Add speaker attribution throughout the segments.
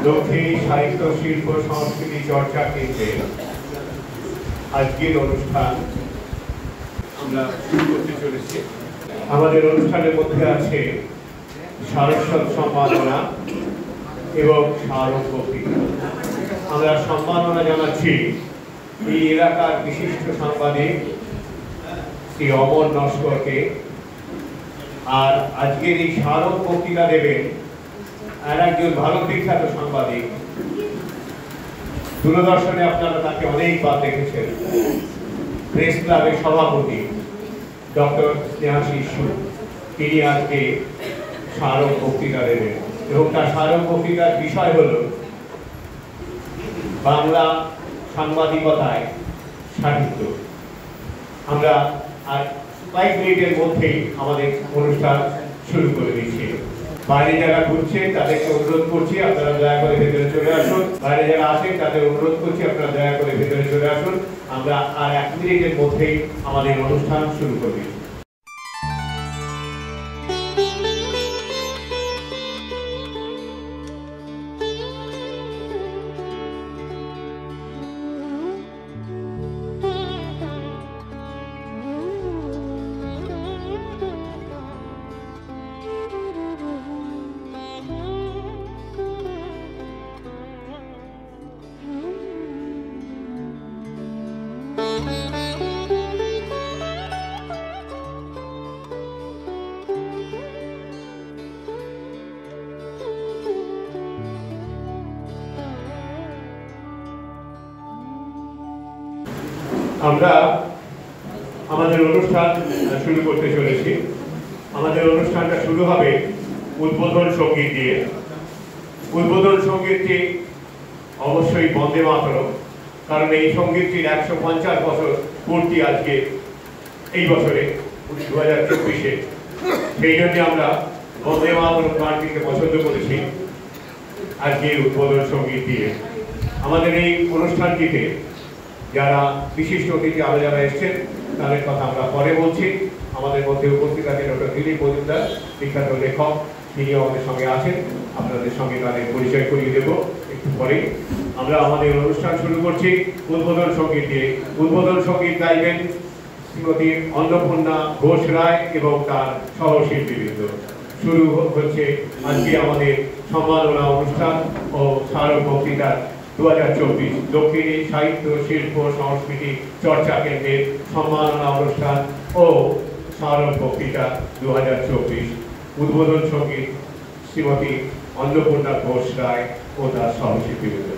Speaker 1: দক্ষিণী সাহিত্য শিল্প সংস্কৃতি চর্চা কেন্দ্রে আজকের অনুষ্ঠান আমরা শুরু করতে চলেছি। আমাদের অনুষ্ঠানের মধ্যে আছে সারস্বত সম্মাননা এবং স্মারক বক্তৃতা। আমরা সম্মাননা জানাচ্ছি এই এলাকার বিশিষ্ট সাংবাদিক শ্রী অমর নস্করকে। আর আজকের এই স্মারক বক্তৃতা দেবেন আর একজন ভারত বিখ্যাত সাংবাদিক, দূরদর্শনে আপনারা তাকে অনেকবার দেখেছেন, প্রেস ক্লাবের সভাপতি ডক্টর স্নেহাশিস সুর। তিনি আজকে স্মারক বক্তৃতা দেবেন এবং তার স্মারক বক্তৃতার বিষয় হল বাংলা সাংবাদিকতায় সাহিত্য। আমরা আর কয়েক মিনিটের মধ্যেই আমাদের অনুষ্ঠান শুরু করে দিচ্ছি। বাইরে যারা ঘুরছে তাদেরকে অনুরোধ করছি আপনারা দয়া করে ভেতরে চলে আসুন। বাইরে যারা আছেন তাদের অনুরোধ করছি আপনারা দয়া করে ভেতরে চলে আসুন। আমরা আর 1 মিনিটের মধ্যেই আমাদের অনুষ্ঠান শুরু করব। আমরা আমাদের অনুষ্ঠান শুরু করতে চলেছি। আমাদের অনুষ্ঠানটা শুরু হবে উদ্বোধন সঙ্গীত দিয়ে। উদ্বোধন সঙ্গীতটি অবশ্যই বন্দে মাতরম, কারণ এই সঙ্গীতটির 150 বছর পূর্তি আজকে এই বছরে 2024-এ। সেই জন্য আমরা বন্দে মাতরম গানটিকে পছন্দ করেছি আজকে উদ্বোধন সঙ্গীত দিয়ে। আমাদের এই অনুষ্ঠানটিতে যারা বিশিষ্ট অতিথি আরো যারা এসছেন তাদের কথা আমরা পরে বলছি। আমাদের মধ্যে উপস্থিত আছেন ডক্টর দিলীপ মজুমদার, বিখ্যাত লেখক, তিনি আমাদের সঙ্গে আছেন। আপনাদের সঙ্গে তাদের পরিচয় করিয়ে দেব একটু পরেই। আমরা আমাদের অনুষ্ঠান শুরু করছি উদ্বোধন সঙ্গীত দিয়ে। উদ্বোধন সঙ্গীত গাইবেন শ্রীমতী অন্নপূর্ণা ঘোষ রায় এবং তার সহশিল্পীবৃন্দ। শুরু হচ্ছে আজকে আমাদের সম্মাননা অনুষ্ঠান ও স্মারক বক্তৃতা 2024 দক্ষিণী সাহিত্য শিল্প সংস্কৃতি চর্চা কেন্দ্রের সম্মাননা অনুষ্ঠান ও স্মারক বক্তৃতা 2024। উদ্বোধন সঙ্গীত শ্রীমতী অন্নপূর্ণা ঘোষ রায় ও তার সহশিল্পীবৃন্দ।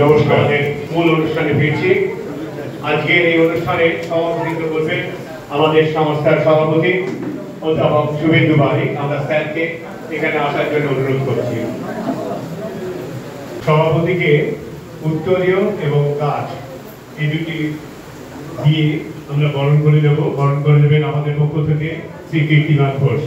Speaker 1: নমস্কার। আমাদের মূল অনুষ্ঠানে ফিরছি। আজকের এই অনুষ্ঠানে সভাপতিত্ব করবেন আমাদের সংস্থার সভাপতি অধ্যাপক শুভেন্দু বারিক। আমরা স্যারকে এখানে আসার জন্য অনুরোধ করছি। সভাপতিকে উত্তরীয় এবং গাছ এই দুটি দিয়ে আমরা বরণ করে দেব। বরণ করে দেবেন আমাদের পক্ষ থেকে শ্রী কীর্তিনাথ ঘোষ।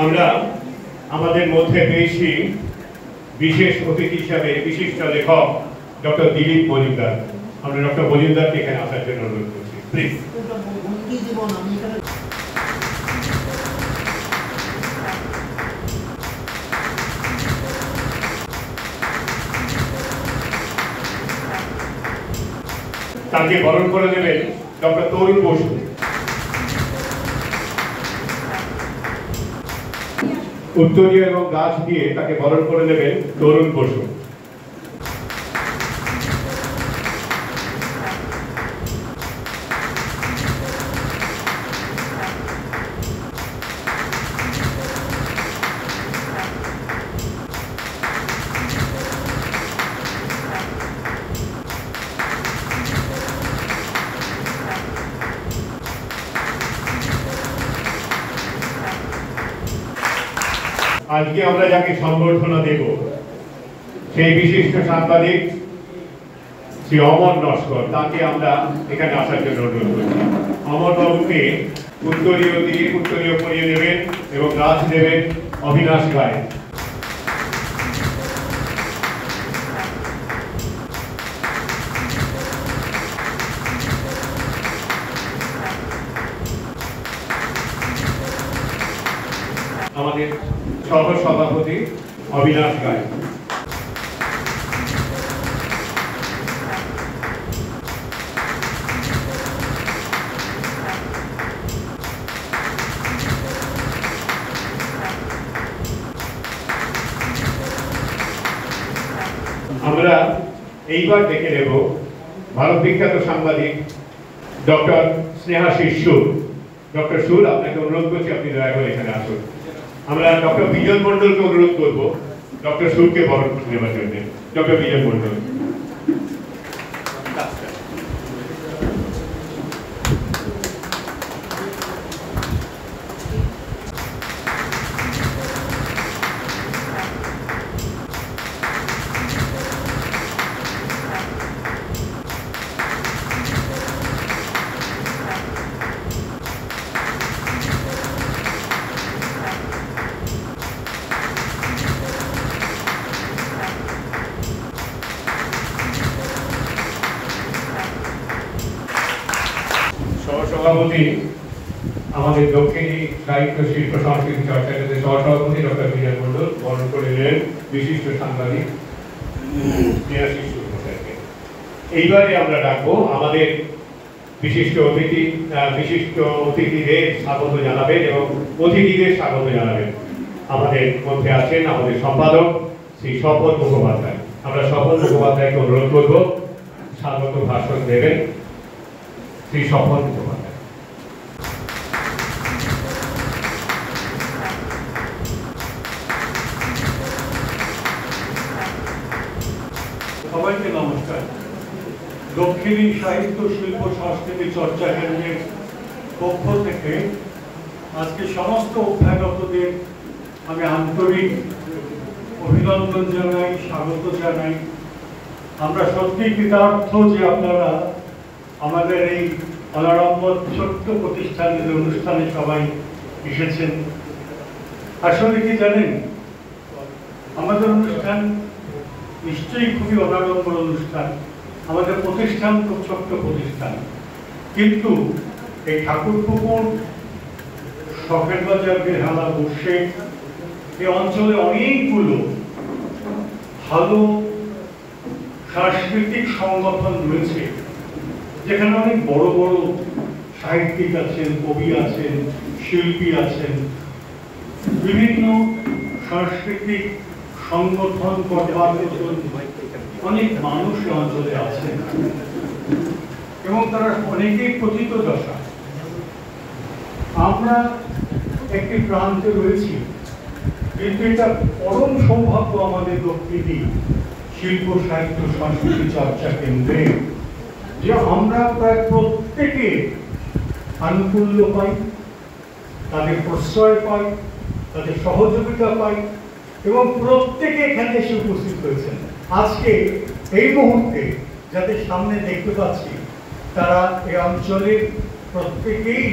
Speaker 1: আমরা আমাদের মধ্যে পেয়েছি বিশেষ অতিথি হিসাবে বিশিষ্ট লেখক ডক্টর দিলীপ মজুমদার। আমরা ডক্টর মজুমদারকে এখানে আসার জন্য অনুরোধ করছি, প্লিজ। তাকে বরণ করে দেবেন ডক্টর তরুণ বসু। উত্তরীয় এবং গাছ দিয়ে তাকে বরণ করে দেবেন তরুণ বসু। আজকে আমরা যাকে সম্বর্ধনা দেব সেই বিশিষ্ট সাংবাদিক শ্রী অমর নস্কর, তাকে আমরা এখানে আসার জন্য অনুরোধ করছি। অমর বাবুকে উত্তরীয় পরিয়ে দেবেন এবং গাছ দেবেন অবিনাশ রায়। আমাদের সহ সভাপতি অবিনাশ রায়। আমরা এইবার ডেকে নেব ভারত বিখ্যাত সাংবাদিক ডক্টর স্নেহাশিস সুর। ডক্টর সুর, আপনাকে অনুরোধ করছি আপনি দয়া করে এখানে আসুন। আমরা ডক্টর বিজন মন্ডলকে অনুরোধ করব ডক্টর সুরকে বরণ নেবার জন্য। ডক্টর বিজন মন্ডল। সহসভাপতি আমাদের দক্ষিণী সাহিত্য শিল্প সংস্কৃতি চর্চা কেন্দ্রের সহসভাপতি ডক্টর বিজন মন্ডল বরণ করে নিলেন বিশিষ্ট সাংবাদিক স্নেহাশিস সুর মশাইকে। এইবারে আমরা ডাকবো আমাদের বিশিষ্ট অতিথিদের স্বাগত জানাবেন এবং অতিথিদের স্বাগত জানাবেন। আমাদের মধ্যে আছেন আমাদের সম্পাদক শ্রী স্বপন মুখোপাধ্যায়। আমরা স্বপন মুখোপাধ্যায়কে অনুরোধ করব স্বাগত ভাষণ দেবেন শ্রী স্বপন মুখোপাধ্যায়।
Speaker 2: সবাইকে নমস্কার। দক্ষিণী সাহিত্য শিল্প সংস্কৃতি চর্চা কেন্দ্রের পক্ষ থেকে আজকে সমস্ত অভ্যাগতদের আমি আন্তরিক অভিনন্দন জানাই, স্বাগত জানাই। আমরা সত্যি কৃতার্থ যে আপনারা আমাদের এই অনারম্বর ছোট্ট প্রতিষ্ঠানের অনুষ্ঠানে সবাই এসেছেন। আসলে কি জানেন, আমাদের অনুষ্ঠান নিশ্চয়ই খুবই অনারম্বর অনুষ্ঠান। আমাদের প্রতিষ্ঠান খুব ছোট্ট প্রতিষ্ঠান, কিন্তু এই ঠাকুরপুকুর, শখের বাজার, বেহালা, বসে এই অঞ্চলে অনেকগুলো ভালো সাংস্কৃতিক সংগঠন রয়েছে, যেখানে অনেক বড় বড় সাহিত্যিক আছেন, কবি আছেন, শিল্পী আছেন, বিভিন্ন সাংস্কৃতিক সংগঠন করবার জন্য অনেক মানুষ এই অঞ্চলে আছেন এবং তারা অনেকেই পতিত দশা। আমরা একটি প্রান্তে রয়েছি, কিন্তু এটা পরম সৌভাগ্য আমাদের দক্ষিণী শিল্প সাহিত্য সংস্কৃতি চর্চা কেন্দ্রে যে আমরা প্রায় প্রত্যেকে আনুকূল্য পাই, তাদের প্রশ্রয় পাই, তাদের সহযোগিতা পাই এবং প্রত্যেকে এখানে এসে উপস্থিত হয়েছেন। আজকে এই মুহূর্তে যাদের সামনে দেখতে পাচ্ছি তারা এই অঞ্চলের প্রত্যেকেই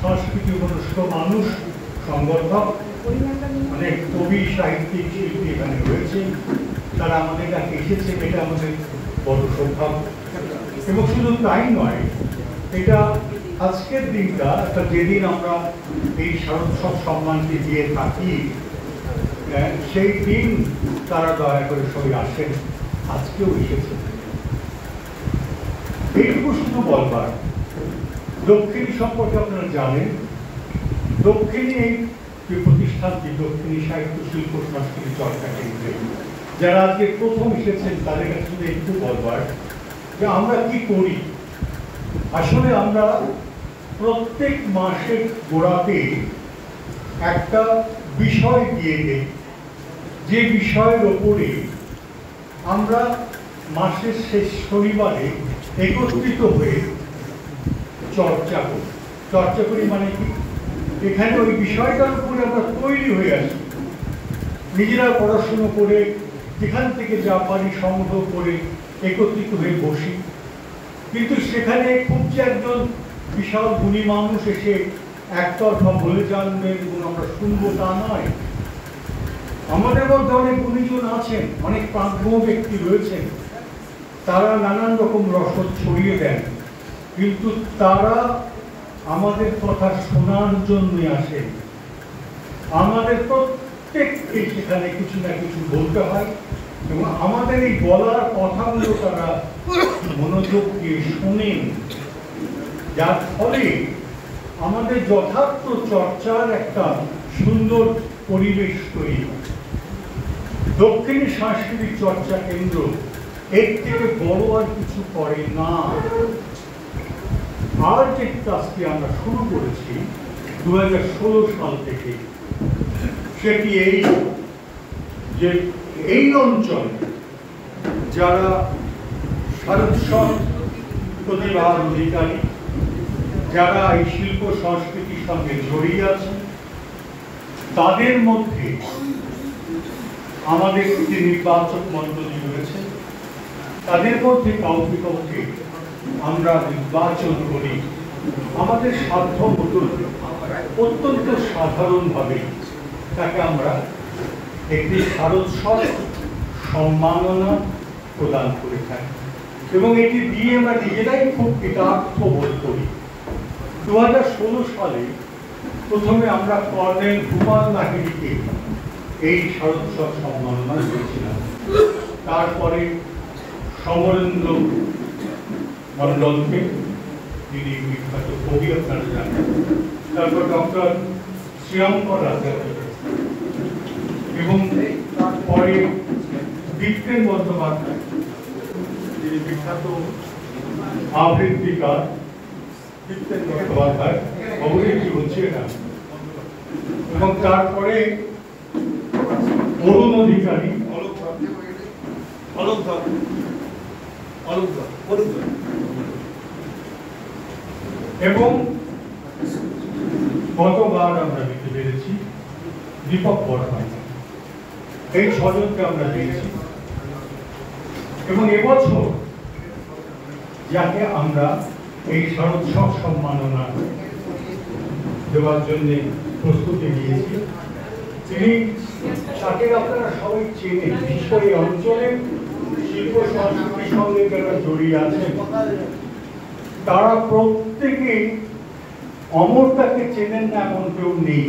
Speaker 2: সংস্কৃতি মনস্ক মানুষ, সংগঠক, অনেক কবি সাহিত্যিক শিল্পী এখানে রয়েছে। তারা আমাদের কাছে এসেছেন, এটা আমাদের বড় সৌভাগ্য। এবং শুধু তাই নয়, এটা আজকের দিনটা একটা যেদিন আমরা এই শারদোৎসব সম্মানটি দিয়ে থাকি, সেই দিন তারা দয়া করে সবাই আসেন, আজকেও এসেছেন। এইটুকু শুধু বলবার, দক্ষিণী সম্পর্কে আপনারা জানেন, দক্ষিণী এই যে প্রতিষ্ঠানটি দক্ষিণী সাহিত্য শিল্প সংস্কৃতি চর্চা কেন্দ্রে যারা আজকে প্রথম এসেছেন তাদের কাছে শুধু একটু বলবার যে আমরা কি করি। আসলে আমরা প্রত্যেক মাসের গোড়াতে একটা বিষয় দিয়ে দেই, যে বিষয়ের ওপরে আমরা মাসের শেষ শনিবারে একত্রিত হয়ে চর্চা করি। চর্চা করি মানে কি, এখানে ওই বিষয়টার উপরে আমরা তৈরি হয়ে আসি, নিজেরা পড়াশুনো করে যেখান থেকে যা পারি সংগ্রহ করে একত্রিত হয়ে বসি। কিন্তু সেখানে খুব যে একজন বিশাল গুণী মানুষ এসে একতরফা বলে জানবেন এবং আমরা শুনবো তা নয়। আমাদের মধ্যে অনেক গুণীজন আছেন, অনেক প্রাজ্ঞ ব্যক্তি রয়েছেন, তারা নানান রকম রসদ ছড়িয়ে দেন, কিন্তু তারা আমাদের কথা শোনার জন্য আসেন। আমাদের প্রত্যেককে সেখানে কিছু না কিছু বলতে হয় এবং আমাদের এই বলার কথাগুলো তারা মনোযোগ দিয়ে শোনেন, যার ফলে আমাদের যথার্থ চর্চার একটা সুন্দর পরিবেশ তৈরি হয়। দক্ষিণী সাংস্কৃতিক চর্চা কেন্দ্র এর থেকে বড় আর কিছু করে না। আর যে কাজটি আমরা শুরু করেছি 2016 সাল থেকে, সেটি এই যে এই অঞ্চলে যারা শারদোৎসব প্রতিভার অধিকারী, যারা এই শিল্প সংস্কৃতির সঙ্গে জড়িয়ে আছেন, তাদের মধ্যে আমাদের যে নির্বাচক মণ্ডলী রয়েছে তাদের মধ্যে কাউকে কাউকে আমরা নির্বাচন করি আমাদের সাধ্য মতন, অত্যন্ত সাধারণভাবে তাকে আমরা একটি শারদোৎসব সম্মাননা প্রদান করে থাকি এবং এটি দিয়ে আমরা নিজেরাই খুব কৃতার্থ বোধ করি। 2016 সালে প্রথমে আমরা কর্নেল হুমায়ুন লাহিড়ীকে এই শারদোৎসব সম্মাননা দিয়েছিলাম, তারপরে সমরেন্দ্র মন্ডলকে, যিনি বিখ্যাত কবি আপনারা জানেন, তারপর ডক্টর শ্রীয়ঙ্কর রাজা এবং পরে বিক্রেম বন্দ্যোপাধ্যায়, যিনি বিখ্যাত আবৃত্তিকার বিক্রেম বন্দ্যোপাধ্যায়, অবশ্যই হচ্ছে এটা, এবং তারপরে অরুণ অধিকারী, এবং গতবার আমরা দিতে পেরেছি দীপক বর্মন। এই ছজনকে আমরা দিয়েছি এবং এবছর যাকে আমরা এই শারদোৎসব সম্মাননা দেওয়ার জন্য প্রস্তুতি নিয়েছি, তিনি তাকে আপনারা সবাই চেনেন, বিশেষ করে এই অঞ্চলের শিল্প সংস্কৃতির সঙ্গে যারা জড়িয়ে আছেন তারা প্রত্যেকে অমরতাকে চেনেন না এমন কেউ নেই।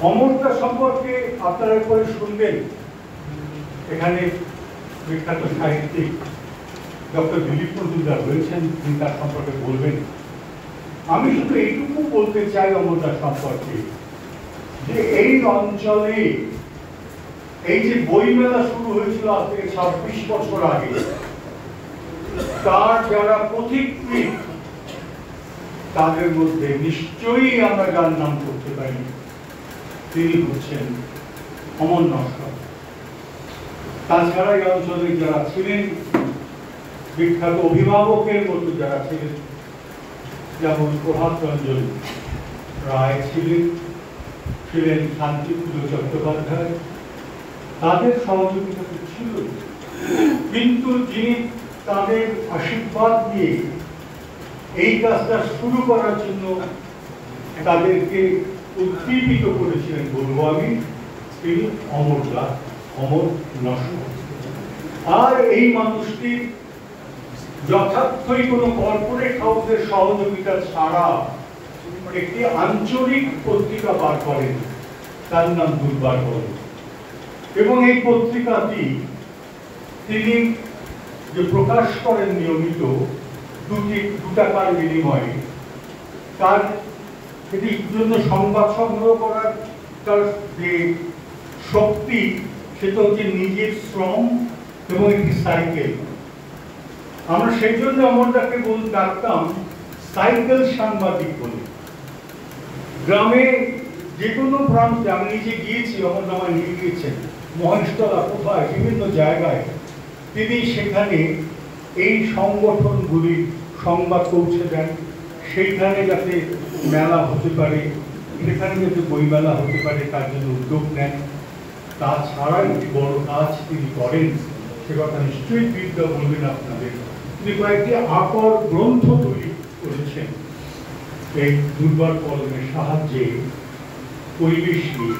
Speaker 2: অমরতা সম্পর্কে আপনারা পরে শুনবেন, এখানে বিখ্যাত সাহিত্যিক ডক্টর দিলীপ মজুমদার রয়েছেন, তিনি তার সম্পর্কে বলবেন। আমি শুধু এইটুকু বলতে চাই অমরতা সম্পর্কে যে এই অঞ্চলে এই যে বইমেলা শুরু হয়েছিল আজ থেকে 26 বছর আগে, তার যারা পথিকৃৎ তাদের মধ্যে নিশ্চয়ই আমরা যার নাম করতে পারি, তিনি হচ্ছেন অমর নস্কর। তাছাড়া এই অঞ্চলে যারা ছিলেন বিখ্যাত অভিভাবকের মতো যারা ছিলেন, যেমন প্রভাত রঞ্জন রায় ছিলেন শান্তিপুর চট্টোপাধ্যায়, তাদের সহযোগিতা ছিল, কিন্তু যিনি তাদের আশীর্বাদ দিয়ে এই কাজটা শুরু করার জন্য তাদেরকে উদ্দীপিত করেছিলেন বলবো আমি, তিনি অমর নস্কর। আর এই মানুষটি যথার্থই কোনো কর্পোরেট হাউসের সহযোগিতা ছাড়া একটি আঞ্চলিক পত্রিকা বার করেন, তার নাম দুর্বার করেন। এবং এই পত্রিকাটি তিনি যে প্রকাশ করেন নিয়মিত 2 টাকার বিনিময়ে, তার এটির জন্য সংবাদ সংগ্রহ করার তার যে শক্তি, সেটা হচ্ছে নিজের শ্রম এবং একটি সাইকেল। আমরা সেই জন্য অমরদাকে ডাকতাম সাইকেল সাংবাদিক বলে। গ্রামে যে কোনো প্রান্তে আমি নিজে গিয়েছি, অমর আমায় নিয়ে গিয়েছেন মহেশতলা, কোথায় বিভিন্ন জায়গায়, তিনি সেখানে এই সংগঠনগুলির সংবাদ পৌঁছে দেন। সেইখানে যাতে মেলা হতে পারে, সেখানে যাতে বইমেলা হতে পারে, তার জন্য উদ্যোগ নেন। তাছাড়া একটি বড় কাজ তিনি করেন, সে কথা নিশ্চয়ই বিদ্যা বলবেন আপনাদের। তিনি কয়েকটি আকর গ্রন্থ তৈরি করেছেন এই দুর্বার কলমের সাহায্যে, পরিবেশ নিয়ে,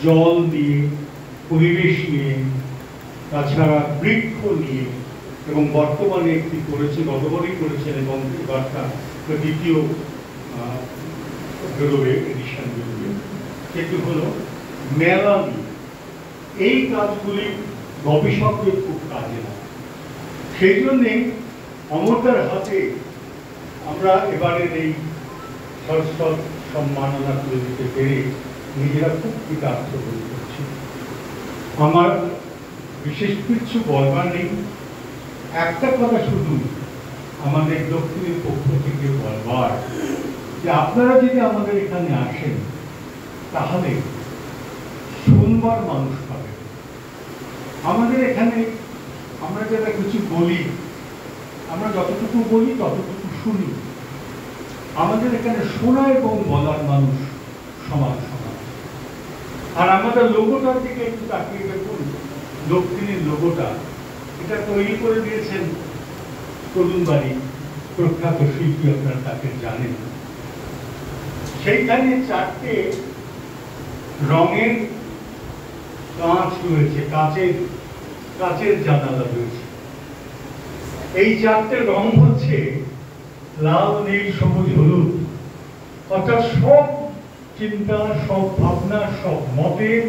Speaker 2: জল নিয়ে, পরিবেশ নিয়ে, তাছাড়া বৃক্ষ নিয়ে, এবং বর্তমানে একটি করেছে, গতবারই করেছেন, এবং এবারটা দ্বিতীয় বেরোবে, এডিশন বেরোবে, সেটি হলো মেলা নিয়ে। এই কাজগুলি গবেষকদের খুব কাজে লাগে। সেই জন্যে অমরদার হাতে আমরা এবারের এই সরস্বত সম্মাননা করে দিতে পেরে নিজেরা খুব কৃতার্থ বোধ করছি। আমার বিশেষ কিছু বলবার নেই, একটা কথা শুধু আমাদের দক্ষিণের পক্ষ থেকে বলবার, যে আপনারা যদি আমাদের এখানে আসেন তাহলে শুনবার মানুষ পাবেন। আমাদের এখানে আমরা যারা কিছু বলি, আমরা যতটুকু বলি ততটুকু শুনি। আমাদের এখানে শোনা এবং বলার মানুষ সমান সমান। আর আমাদের লোগোটার দিকে একটু তাকিয়ে দেখুন, দক্ষিণের লোগোটা, এটা তৈরি করে দিয়েছেন তরুণবাড়ি প্রখ্যাত শিল্পী, আপনারা তাকে জানেন। সেইখানে 4টে রঙের কাঁচ রয়েছে, কাঁচের জানালা রয়েছে। এই 4টে রং হচ্ছে লাল, নীল, সবুজ, হলুদ। অর্থাৎ সব চিন্তা, সব ভাবনা, সব মতের,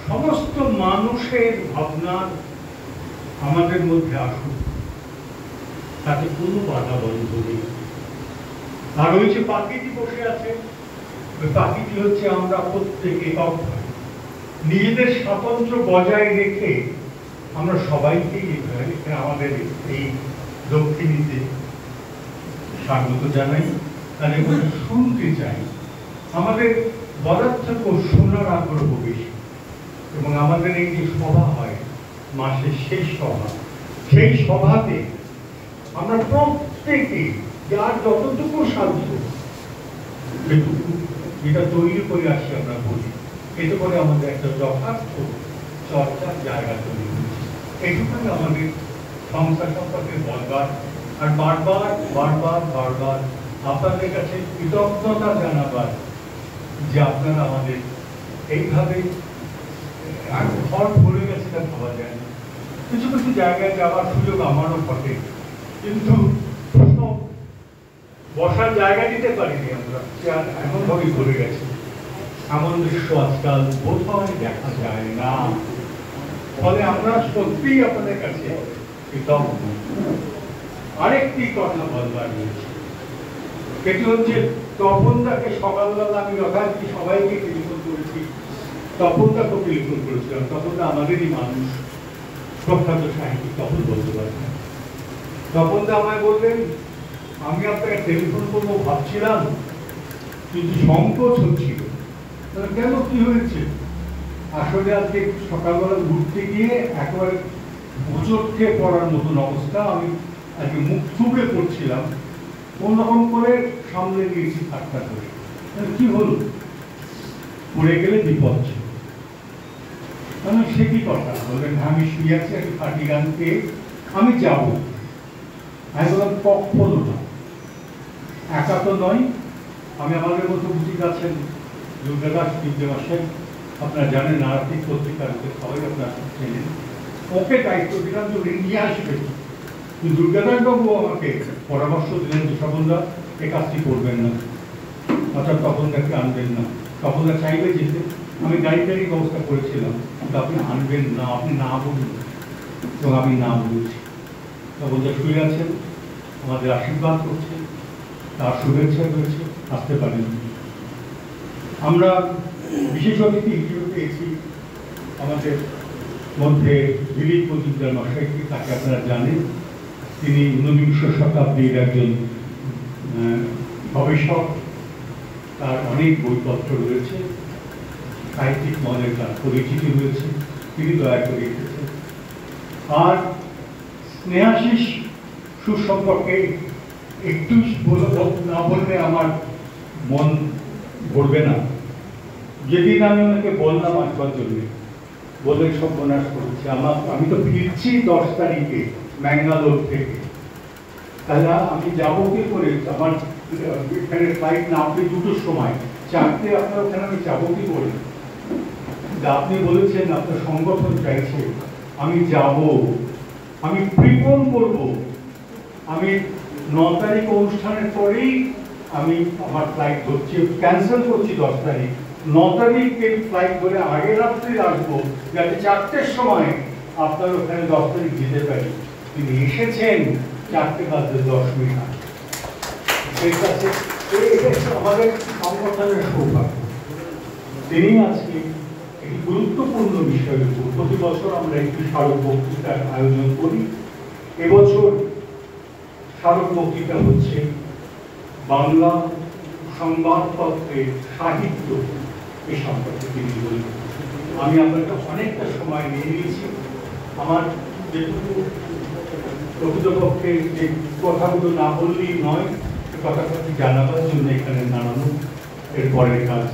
Speaker 2: সমস্ত মানুষের ভাবনা আমাদের মধ্যে আসুক, তাতে কোনো বাধা বন্ধ নেই। আর ওই যে পাখিটি বসে আছে, ওই পাখিটি হচ্ছে আমরা প্রত্যেকে নিজেদের স্বাতন্ত্র্য বজায় রেখে আমরা সবাইকে আমাদের এই দক্ষিণীতে স্বাগত জানাই, তাদের মধ্যে শুনতে চাই। আমাদের বলার থেকেও শোনার আগ্রহ বেশি। এবং আমাদের এই যে সভা হয় মাসের শেষ সভা, সেই সভাতে আমরা প্রত্যেকে যার যতটুকু সাধ্য সেটুকু যেটা তৈরি করে আসি আমরা বলি, এতে করে আমাদের একটা যথার্থ চর্চার জায়গা তৈরি হচ্ছে। এইটুকুই আমাদের সংস্থা সম্পর্কে বলবার। আর বারবার আপনাদের কাছে কৃতজ্ঞতা জানাবার যে আপনারা আমাদের এইভাবে, ঘর ভরে গেছে তা ভাবা যায় না। কিছু কিছু জায়গায় যাওয়ার সুযোগ আমারও ঘটে, কিন্তু বসার জায়গা দিতে পারিনি আমরা, এমনভাবেই ভরে গেছে। এমন দৃশ্য আজকাল কোথাও দেখা যায় না। ফলে আমরা সত্যিই আপনাদের কাছে কৃতজ্ঞ। আরেকটি কথা বলবার রয়েছে, সেটি হচ্ছে তপনদাকে সকালবেলা আমি যথারীতি সবাইকে টেলিফোন করেছি, তপনদাকে টেলিফোন করেছিলাম। তপনদা আমাদেরই মানুষ, প্রখ্যাত সাহিত্যিক তপন বন্দ্যোপাধ্যায়। তপনদা আমায় বললেন, আমি আপনাকে টেলিফোন করবো ভাবছিলাম, কিন্তু সংকোচ হচ্ছিল। কেন, কি হয়েছে? আসলে আজকে সকালবেলা ঘুরতে গিয়ে একেবারে হোঁচট খেয়ে পড়ার মতন অবস্থা। আমি আজকে মুখ থুবড়ে পড়ছিলাম, কোন রকম করে সামলে নিয়েছি ঠাট্টা করে। কি হলো? পড়ে গেলে বিপদ ছিল। সে কি কথা? বললেন আমি শুয়ে আছি, আমি ফাটি গান পেয়ে আমি যাব। আমি বললাম কখনো না, একা তো নয়। আমি আমাদের মতো বুঝি আছেন দুর্গাদাস বিদ্যাবাসের, আপনারা জানেন নারায়ণ পত্রিকার সবাই আপনারা চেনেন। ওকে দায়িত্ব দিলাম যে উনি নিয়ে আসবেন। দুর্গাদাস বাবু আমাকে পরামর্শ দিলেন যে স্বপনদা এ কাজটি করবেন না, অর্থাৎ তপনদাকে আনবেন না। তপনদা চাইবে যেতে, আমি গাড়ি ব্যবস্থা করেছিলাম, কিন্তু আপনি আনবেন না, আপনি না বলুন। এবং আমি না বলছি। তপনদা শুয়ে আছেন, আমাদের আশীর্বাদ করছেন, তার শুভেচ্ছা রয়েছে, আসতে পারেন। আমরা বিশেষ অতিথি হিসেবে পেয়েছি আমাদের মধ্যে দিলীপ মজুমদার মশাইকে। তাকে আপনারা জানেন, তিনি ঊনবিংশ শতাব্দীর একজন গবেষক। তার অনেক বইপত্র রয়েছে, সাহিত্যিক মহলের তার পরিচিতি রয়েছে, তিনি দয়া করে এসেছেন। আর স্নেহাশিস সুসম্পর্কে একটু না বললে আমার মন ভরবে না। যেদিন আমি ওনাকে বললাম আসবার জন্য, বলে সব বনাশ করেছি। আমি তো ফিরছি 10 তারিখে ম্যাঙ্গালোর থেকে, তাহলে আমি যাবো কি করে? আমার এখানে ফ্লাইট না আপনি 2টোর সময়, 4টে আপনার ওখানে আমি যাবো কি করে? আপনি বলেছেন আপনার সংগঠন চাইছে, আমি যাব, আমি প্রিপন করব। আমি 9 তারিখ অনুষ্ঠানের পরেই আমি আমার ফ্লাইট ধরছি, ক্যান্সেল করছি 10 তারিখ। 9 তারিখে ফ্লাইট ধরে আগের রাত্রে আসবো, যাতে 4টের সময় আপনার ওখানে 10 তারিখ যেতে পারি। তিনি এসেছেন 4:10 আমাদের সংগঠনের সৌভাগ্য। তিনি আজকে একটি গুরুত্বপূর্ণ বিষয়ের উপর প্রতি বছর আমরা একটি স্মারক বক্তৃতার আয়োজন করি। এবছর স্মারক বক্তৃতা হচ্ছে বাংলা সংবাদপত্রের সাহিত্য এ সম্পর্কে তিনি বলবেন। আমি আপনাকে অনেকটা সময় নিয়ে নিয়েছি। আমার যেটুকু প্রকৃতপক্ষে যে কথাগুলো না বললেই নয়, কথাটি জানাবার জন্য এখানে দাঁড়ানো, এর পরের কাজ।